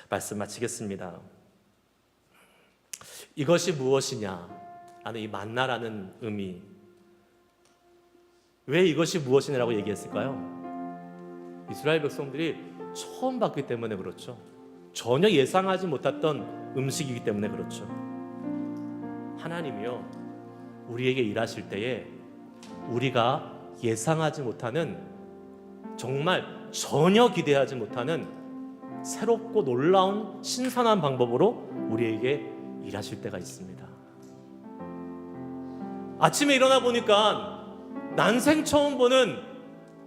말씀 마치겠습니다. 이것이 무엇이냐 라는 이 만나라는 의미, 왜 이것이 무엇이냐라고 얘기했을까요? 이스라엘 백성들이 처음 봤기 때문에 그렇죠. 전혀 예상하지 못했던 음식이기 때문에 그렇죠. 하나님이요, 우리에게 일하실 때에 우리가 예상하지 못하는, 정말 전혀 기대하지 못하는 새롭고 놀라운 신선한 방법으로 우리에게 일하실 때가 있습니다. 아침에 일어나 보니까 난생 처음 보는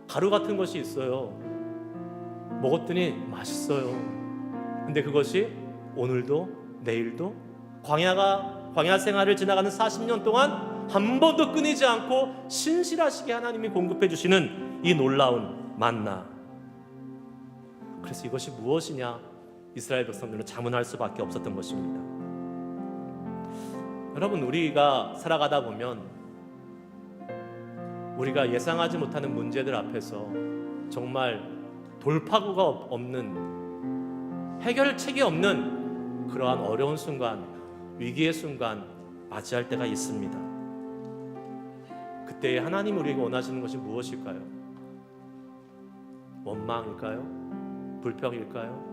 가루 같은 것이 있어요. 먹었더니 맛있어요. 근데 그것이 오늘도 내일도 광야 생활을 지나가는 40년 동안 한 번도 끊이지 않고 신실하시게 하나님이 공급해 주시는 이 놀라운 만나. 그래서 이것이 무엇이냐, 이스라엘 백성들은 자문할 수밖에 없었던 것입니다. 여러분, 우리가 살아가다 보면 우리가 예상하지 못하는 문제들 앞에서 정말 돌파구가 없는, 해결책이 없는 그러한 어려운 순간, 위기의 순간 맞이할 때가 있습니다. 그때 하나님이 우리에게 원하시는 것이 무엇일까요? 원망일까요? 불평일까요?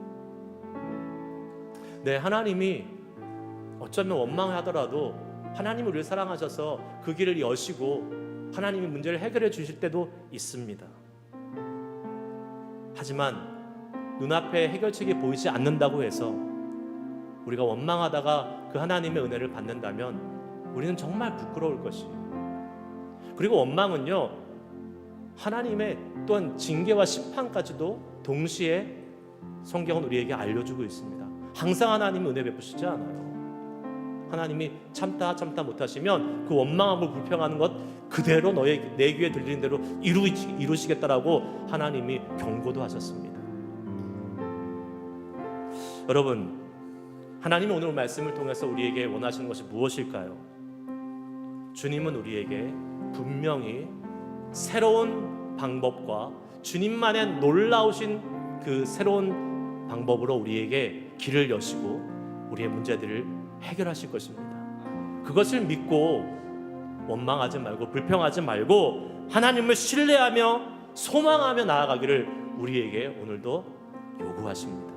네, 하나님이 어쩌면 원망하더라도 하나님이 우리를 사랑하셔서 그 길을 여시고 하나님이 문제를 해결해 주실 때도 있습니다. 하지만 눈앞에 해결책이 보이지 않는다고 해서 우리가 원망하다가 그 하나님의 은혜를 받는다면 우리는 정말 부끄러울 것이에요. 그리고 원망은요, 하나님의 또한 징계와 심판까지도 동시에 성경은 우리에게 알려주고 있습니다. 항상 하나님은 은혜 베푸시지 않아요. 하나님이 참다 못하시면 그 원망하고 불평하는 것 그대로 내 귀에 들리는 대로 이루시겠다라고 하나님이 경고도 하셨습니다. 여러분, 하나님은 오늘 말씀을 통해서 우리에게 원하시는 것이 무엇일까요? 주님은 우리에게 분명히 새로운 방법과 주님만의 놀라우신 그 새로운 방법으로 우리에게 길을 여시고 우리의 문제들을 해결하실 것입니다. 그것을 믿고 원망하지 말고 불평하지 말고 하나님을 신뢰하며 소망하며 나아가기를 우리에게 오늘도 요구하십니다.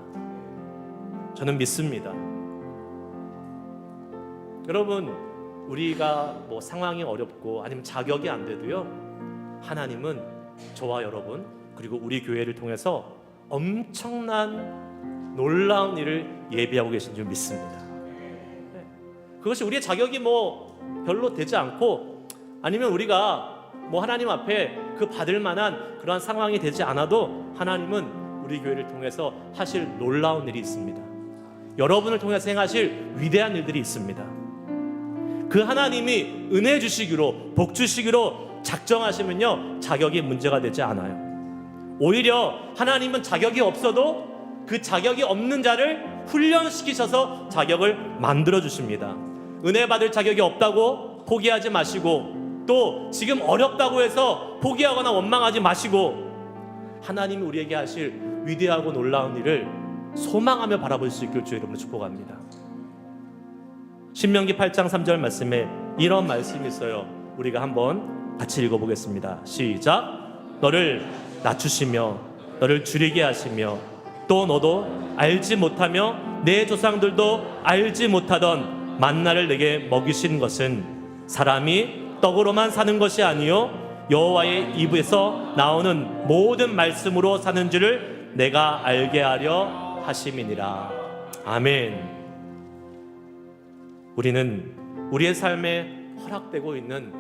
저는 믿습니다. 여러분, 우리가 상황이 어렵고 아니면 자격이 안 돼도요, 하나님은 저와 여러분 그리고 우리 교회를 통해서 엄청난 놀라운 일을 예비하고 계신 줄 믿습니다. 그것이 우리의 자격이 별로 되지 않고 아니면 우리가 하나님 앞에 그 받을 만한 그러한 상황이 되지 않아도 하나님은 우리 교회를 통해서 하실 놀라운 일이 있습니다. 여러분을 통해서 행하실 위대한 일들이 있습니다. 그 하나님이 은혜 주시기로 복 주시기로 작정하시면요, 자격이 문제가 되지 않아요. 오히려 하나님은 자격이 없어도 그 자격이 없는 자를 훈련시키셔서 자격을 만들어 주십니다. 은혜 받을 자격이 없다고 포기하지 마시고, 또 지금 어렵다고 해서 포기하거나 원망하지 마시고, 하나님이 우리에게 하실 위대하고 놀라운 일을 소망하며 바라볼 수 있길 주의 이름으로 축복합니다. 신명기 8장 3절 말씀에 이런 말씀이 있어요. 우리가 한번 같이 읽어보겠습니다. 시작. 너를 낮추시며 너를 줄이게 하시며 또 너도 알지 못하며 내 조상들도 알지 못하던 만나를 내게 먹이신 것은 사람이 떡으로만 사는 것이 아니요 여호와의 입에서 나오는 모든 말씀으로 사는 줄을 내가 알게 하려 하심이니라. 아멘. 우리는 우리의 삶에 허락되고 있는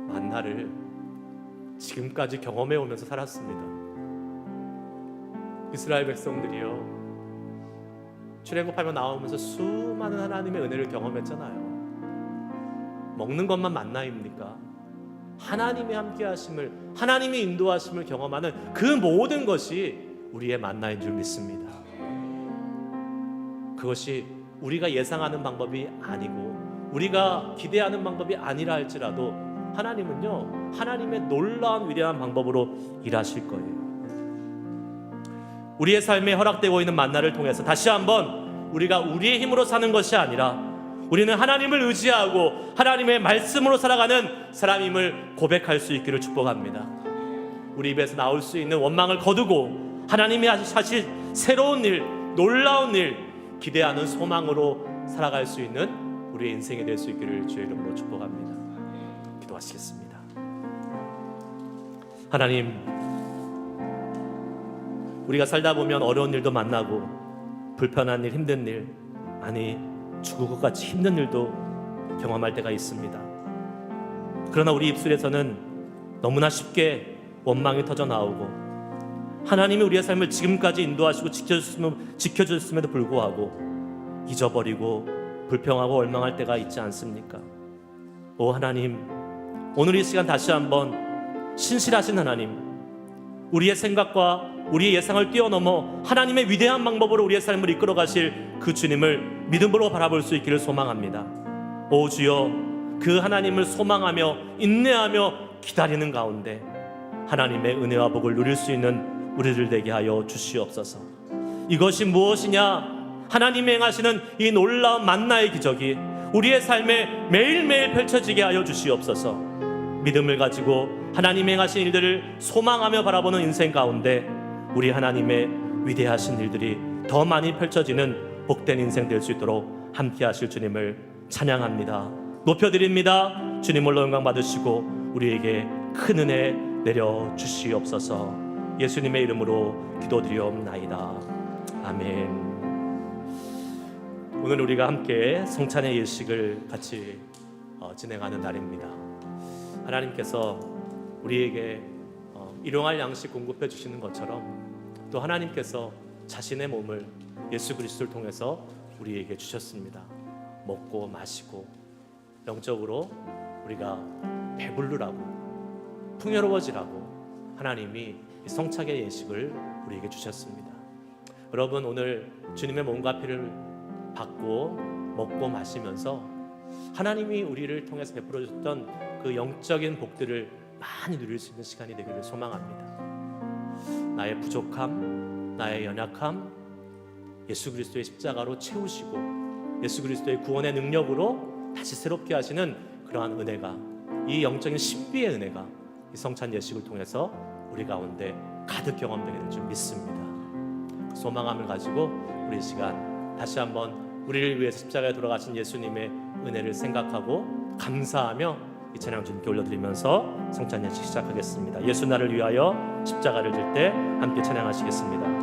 만나를 지금까지 경험해 오면서 살았습니다. 이스라엘 백성들이요, 출애굽하며 나오면서 수많은 하나님의 은혜를 경험했잖아요. 먹는 것만 만나입니까? 하나님이 함께 하심을, 하나님이 인도하심을 경험하는 그 모든 것이 우리의 만나인 줄 믿습니다. 그것이 우리가 예상하는 방법이 아니고 우리가 기대하는 방법이 아니라 할지라도 하나님은요, 하나님의 놀라운 위대한 방법으로 일하실 거예요. 우리의 삶에 허락되고 있는 만나를 통해서 다시 한번 우리가 우리의 힘으로 사는 것이 아니라 우리는 하나님을 의지하고 하나님의 말씀으로 살아가는 사람임을 고백할 수 있기를 축복합니다. 우리 입에서 나올 수 있는 원망을 거두고 하나님이 하실 새로운 일, 놀라운 일 기대하는 소망으로 살아갈 수 있는 우리의 인생이 될 수 있기를 주의 이름으로 축복합니다. 기도하시겠습니다. 하나님, 우리가 살다 보면 어려운 일도 만나고 불편한 일, 힘든 일, 아니 죽을 것 같이 힘든 일도 경험할 때가 있습니다. 그러나 우리 입술에서는 너무나 쉽게 원망이 터져 나오고 하나님이 우리의 삶을 지금까지 인도하시고 지켜주셨음에도 불구하고 잊어버리고 불평하고 원망할 때가 있지 않습니까? 오 하나님, 오늘 이 시간 다시 한번 신실하신 하나님, 우리의 생각과 우리의 예상을 뛰어넘어 하나님의 위대한 방법으로 우리의 삶을 이끌어 가실 그 주님을 믿음으로 바라볼 수 있기를 소망합니다. 오 주여, 그 하나님을 소망하며 인내하며 기다리는 가운데 하나님의 은혜와 복을 누릴 수 있는 우리들 되게 하여 주시옵소서. 이것이 무엇이냐? 하나님이 행하시는 이 놀라운 만나의 기적이 우리의 삶에 매일매일 펼쳐지게 하여 주시옵소서. 믿음을 가지고 하나님이 행하신 일들을 소망하며 바라보는 인생 가운데 우리 하나님의 위대하신 일들이 더 많이 펼쳐지는 복된 인생 될 수 있도록 함께 하실 주님을 찬양합니다. 높여드립니다. 주님을 영광 받으시고 우리에게 큰 은혜 내려주시옵소서. 예수님의 이름으로 기도드리옵나이다. 아멘. 오늘 우리가 함께 성찬의 예식을 같이 진행하는 날입니다. 하나님께서 우리에게 일용할 양식 공급해 주시는 것처럼 또 하나님께서 자신의 몸을 예수 그리스도를 통해서 우리에게 주셨습니다. 먹고 마시고 영적으로 우리가 배부르라고 풍요로워지라고 하나님이 이 성찬의 예식을 우리에게 주셨습니다. 여러분, 오늘 주님의 몸과 피를 받고 먹고 마시면서 하나님이 우리를 통해서 베풀어 주셨던 그 영적인 복들을 많이 누릴 수 있는 시간이 되기를 소망합니다. 나의 부족함, 나의 연약함 예수 그리스도의 십자가로 채우시고 예수 그리스도의 구원의 능력으로 다시 새롭게 하시는 그러한 은혜가, 이 영적인 신비의 은혜가 이 성찬 예식을 통해서 우리 가운데 가득 경험되게 될 줄 믿습니다. 그 소망함을 가지고 우리 시간 다시 한번 우리를 위해서 십자가에 돌아가신 예수님의 은혜를 생각하고 감사하며 이 찬양 주님께 올려드리면서 성찬 예식 시작하겠습니다. 예수 나를 위하여 십자가를 질 때 함께 찬양하시겠습니다.